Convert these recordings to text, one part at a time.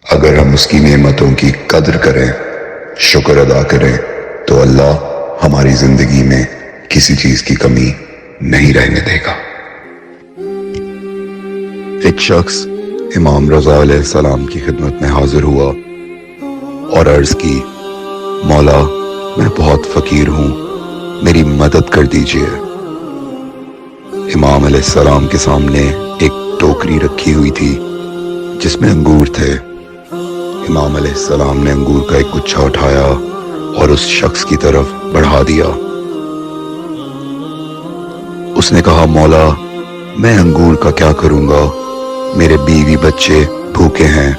اگر ہم اس کی نعمتوں کی قدر کریں، شکر ادا کریں، تو اللہ ہماری زندگی میں کسی چیز کی کمی نہیں رہنے دے گا۔ ایک شخص امام رضا علیہ السلام کی خدمت میں حاضر ہوا اور عرض کی، مولا میں بہت فقیر ہوں، میری مدد کر دیجئے۔ امام علیہ السلام کے سامنے ایک ٹوکری رکھی ہوئی تھی جس میں انگور تھے۔ امام علیہ السلام نے انگور کا ایک گچھا اٹھایا اور اس شخص کی طرف بڑھا دیا۔ اس نے کہا، مولا میں انگور کا کیا کروں گا، میرے بیوی بچے بھوکے ہیں،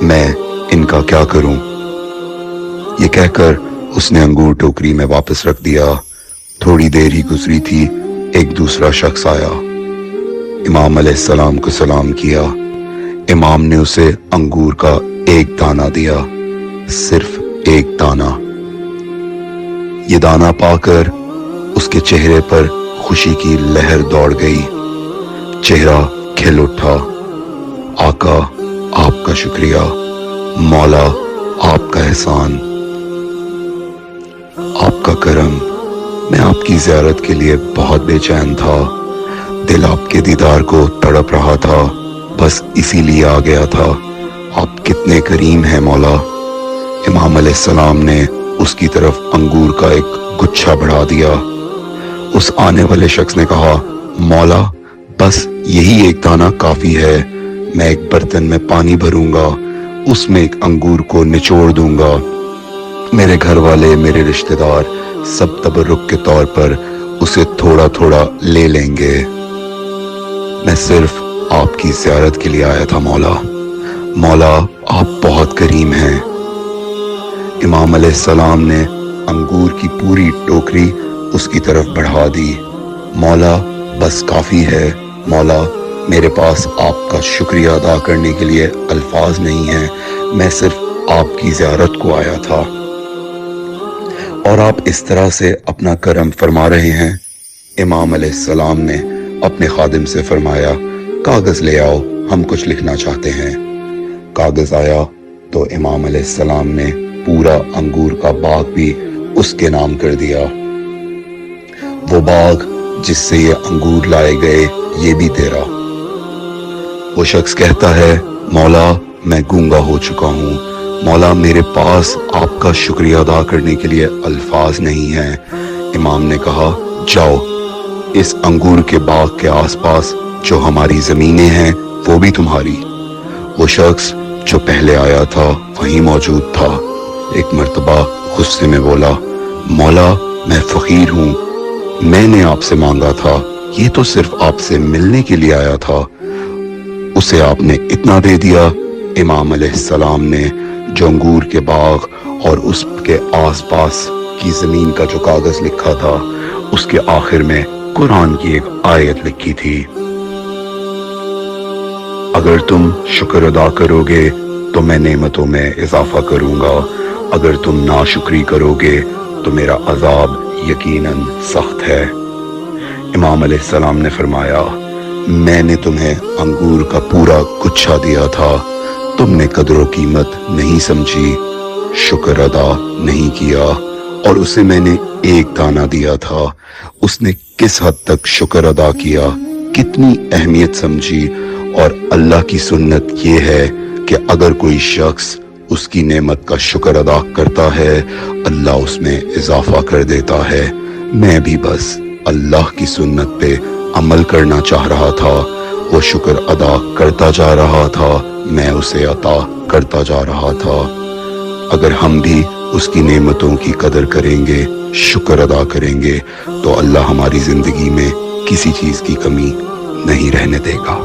میں ان کا کیا کروں؟ یہ کہہ کر اس نے انگور ٹوکری میں واپس رکھ دیا۔ تھوڑی دیر ہی گزری تھی، ایک دوسرا شخص آیا، امام علیہ السلام کو سلام کیا۔ امام نے اسے انگور کا ایک دانہ دیا، صرف ایک دانہ۔ یہ دانہ پا کر اس کے چہرے پر خوشی کی لہر دوڑ گئی، چہرہ کھل اٹھا۔ آقا آپ کا شکریہ، مولا آپ کا احسان، آپ کا کرم، میں آپ کی زیارت کے لیے بہت بے چین تھا، دل آپ کے دیدار کو تڑپ رہا تھا، بس اسی لیے آ گیا تھا۔ آپ کتنے کریم ہیں مولا۔ امام علیہ السلام نے اس کی طرف انگور کا ایک گچھا بڑھا دیا۔ اس آنے والے شخص نے کہا، مولا بس یہی ایک دانہ کافی ہے، میں ایک برتن میں پانی بھروں گا، اس میں ایک انگور کو نچوڑ دوں گا، میرے گھر والے، میرے رشتہ دار سب تبرک کے طور پر اسے تھوڑا تھوڑا لے لیں گے، میں صرف آپ کی زیارت کے لیے آیا تھا مولا، مولا آپ بہت کریم ہیں۔ امام علیہ السلام نے انگور کی پوری ٹوکری اس کی طرف بڑھا دی۔ مولا بس کافی ہے، مولا میرے پاس آپ کا شکریہ ادا کرنے کے لیے الفاظ نہیں ہیں، میں صرف آپ کی زیارت کو آیا تھا اور آپ اس طرح سے اپنا کرم فرما رہے ہیں۔ امام علیہ السلام نے اپنے خادم سے فرمایا، کاغذ لے آؤ، ہم کچھ لکھنا چاہتے ہیں۔ کاغذ آیا تو امام علیہ السلام نے پورا انگور کا باغ بھی اس کے نام کر دیا۔ وہ باغ جس سے یہ انگور لائے گئے، یہ بھی تیرا۔ وہ شخص کہتا ہے، مولا میں گونگا ہو چکا ہوں، مولا میرے پاس آپ کا شکریہ ادا کرنے کے لیے الفاظ نہیں ہیں۔ امام نے کہا، جاؤ اس انگور کے باغ کے آس پاس جو ہماری زمینیں ہیں وہ بھی تمہاری۔ وہ شخص جو پہلے آیا تھا وہیں موجود تھا، ایک مرتبہ غصے میں بولا، مولا میں فقیر ہوں، میں نے آپ سے مانگا تھا، یہ تو صرف آپ سے ملنے کے لیے آیا تھا، اسے آپ نے اتنا دے دیا۔ امام علیہ السلام نے جو انگور کے باغ اور اس کے آس پاس کی زمین کا جو کاغذ لکھا تھا، اس کے آخر میں قرآن کی ایک آیت لکھی تھی، اگر تم شکر ادا کرو گے تو میں نعمتوں میں اضافہ کروں گا، اگر تم ناشکری کرو گے تو میرا عذاب یقیناً سخت ہے۔ امام علیہ السلام نے فرمایا، میں نے تمہیں انگور کا پورا گچھا دیا تھا، تم نے قدر و قیمت نہیں سمجھی، شکر ادا نہیں کیا، اور اسے میں نے ایک دانہ دیا تھا، اس نے کس حد تک شکر ادا کیا، کتنی اہمیت سمجھی۔ اور اللہ کی سنت یہ ہے کہ اگر کوئی شخص اس کی نعمت کا شکر ادا کرتا ہے، اللہ اس میں اضافہ کر دیتا ہے۔ میں بھی بس اللہ کی سنت پہ عمل کرنا چاہ رہا تھا، وہ شکر ادا کرتا جا رہا تھا، میں اسے عطا کرتا جا رہا تھا۔ اگر ہم بھی اس کی نعمتوں کی قدر کریں گے، شکر ادا کریں گے، تو اللہ ہماری زندگی میں کسی چیز کی کمی نہیں رہنے دے گا۔